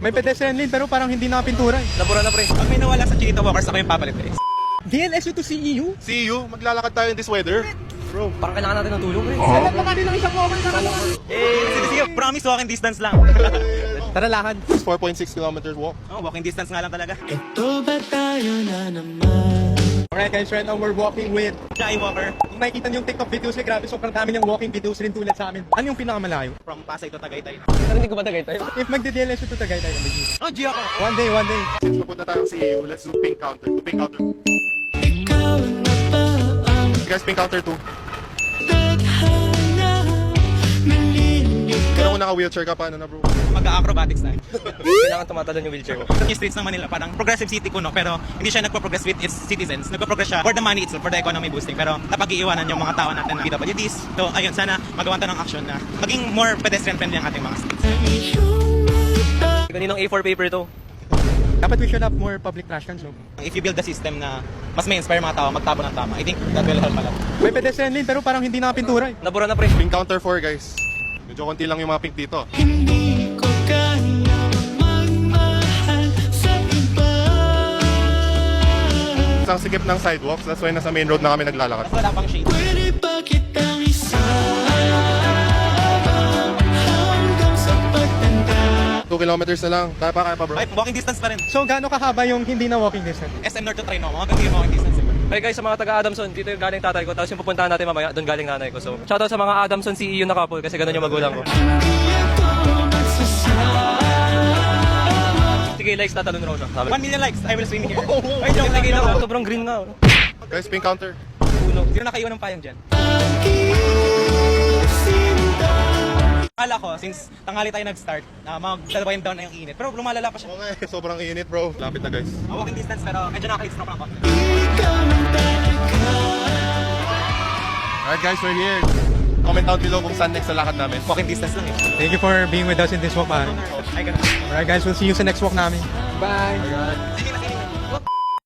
May pedestrian lane pero parang hindi nakapintura. Labura na pre. Pag may nawala sa Chinita Walkers, ako yung papalit pre. DLSU to CEU? See you, maglalakad tayo in this weather. Bro, Parang kailangan natin ng tulong pre. Alam mo kanilang isang moment na lang. Sige, promise walking distance lang. Tara lakad. 4.6 kilometers walk. Oh, walking distance nga lang talaga. Ito ba tayo na naman? Alright guys, right now we're walking with... Jai Walker. Kung nakikita niyo yung TikTok videos niya, grabe sobrang dami niyang walking videos rin tulad sa amin. Ano yung pinakamalayo? From Pasay to Tagaytay. Narinig ko ba Tagaytay? If magde-DLSU to Tagaytay, mag-DLSU. Oh, G ako. One day. Since papunta tayo sa EU, let's do pink counter. Pink counter. Ikaw na ba ang Guys, pink counter 2. tadhana? Nalilig Kung naka-wheelchair ka, paano na bro? Mag-acrobatics tayo. Kailangan tumatalon yung wheelchair ko. Yung streets ng Manila, parang progressive city kuno, pero hindi siya nagpo-progress with its citizens. Nagpo-progress siya for the money itself, for the economy boosting, pero napag-iiwanan yung mga tao natin na PWDs. So, ayun, sana magawa tayo ng action na maging more pedestrian friendly ang ating mga streets. sa iyong mata. Kaninong A4 paper to? Dapat we should have more public trash cans, no? If you build the system na mas may inspire mga tao magtapon ng tama, I think that will help a lot. May pedestrian lane pero parang hindi nakapintura. Labura na pre. Pink counter 4 guys. Medyo konti lang yung mga pink dito. Hindi ko kaya magmahal sa iba. Isang sikip ng sidewalks, that's why nasa main road na kami naglalakad. Mas wala pang shade. Pwede ba kitang isama hanggang sa pagtanda? 2 kilometers na lang. Kaya pa bro. Ay, walking distance pa rin. So gaano kahaba yung hindi na walking distance? SM North to Trinoma, ganun yung walking distance. Hey guys, sa mga taga-Adamson, dito yung galing tatay ko. Tapos yung pupuntahan natin mamaya, doon galing nanay ko. So, shoutout sa mga Adamson CEU na couple kasi ganun yung magulang ko. Hindi ako magsasama. Sige, likes tatalon raw siya. Sabi. 1 million likes, I will swim here. Ay, joke lang ako. Sobrang green nga. Guys, pink counter. Puno. Sino nakaiwan ng payong dyan? Pag-isinda. Akala ko, since tanghali tayo nag-start, mag-wind down na yung init. Pero lumalala pa siya. Oo nga eh, sobrang init bro. Lapit na guys. Walking distance pero medyo nakaka-stroke ng konti. Ikaw lang talaga. Alright guys, we're here. Comment down below kung saan next sa lakad namin. Walking distance lang eh. Thank you for being with us in this walk, man. Ay, ganun. Alright guys, we'll see you sa next walk namin. Bye! Sige na.